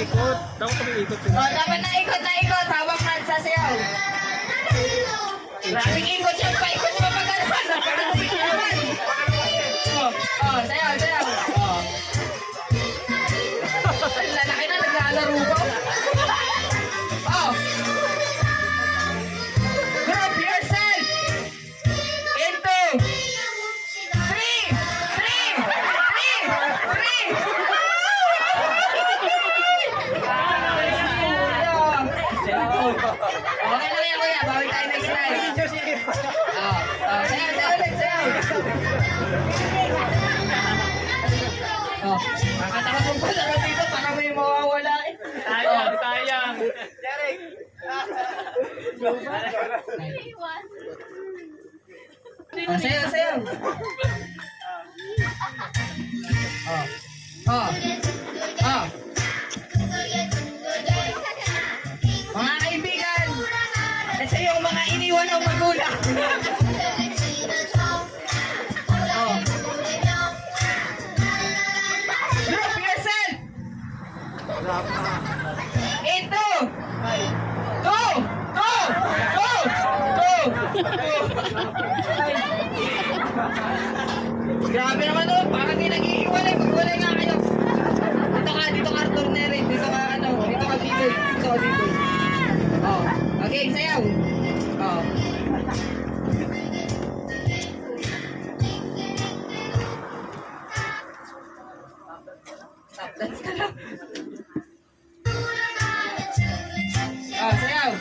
ikot. Dapat umiikot sila. Oh, dapat na-ikot habang nagsasayaw. Maraming ikot siya, paikot siya pagkalaman. Oh, sayaw. Oh. Lalaki na, naglalaro pa. Oh. Group yourself into 3. Okay lang yan, kuya. Bawal tayo next time. Sayaw ulit, sayaw. Nakatakot pa lang dito, parang may mawawala eh. Sayang. Sayaw. Mga kaibigan, ito yung mga iniwan ng magulang. Group yourself into 2. Grabe naman oh, parang di nag-iiwalay. Magwalay nga kayo. Dito ka Arthur Neri. Dito ka Biboy. Oh, okay, sayaw. Oh. Tap dance ka lang. Oh, sayaw.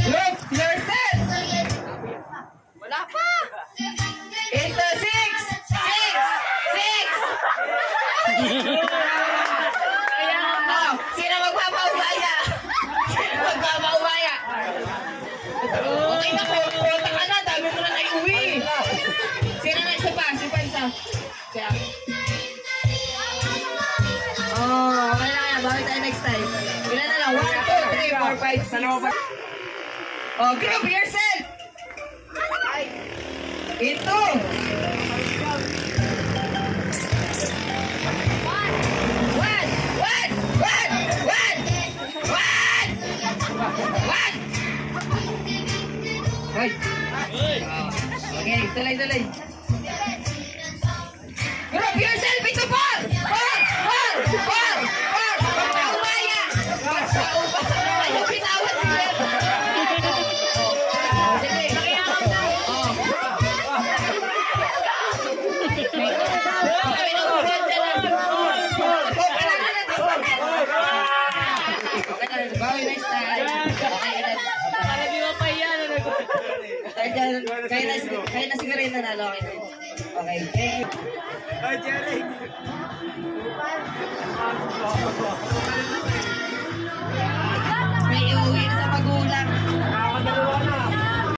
Group yourself. Wala pa. Into 6. Oh, sino magpapaubaya? Okay na po, punta ka na, dami mo na naiuwi. Sino na isa pa? Kaya. Oh, okay lang yan. Bawal tayo next time. Ilan na lang? 1, 2, 3, 4, 5, 6. Oh, group yourself. Ito. Hoy. Okay, tuloy. Group yourself into 4. Pagpaubaya. Pinawat sila. Bawi next time. Kaya na siguro yung nanalo. Okay, thank you. Hi, Jerry. May iuwi na sa magulang.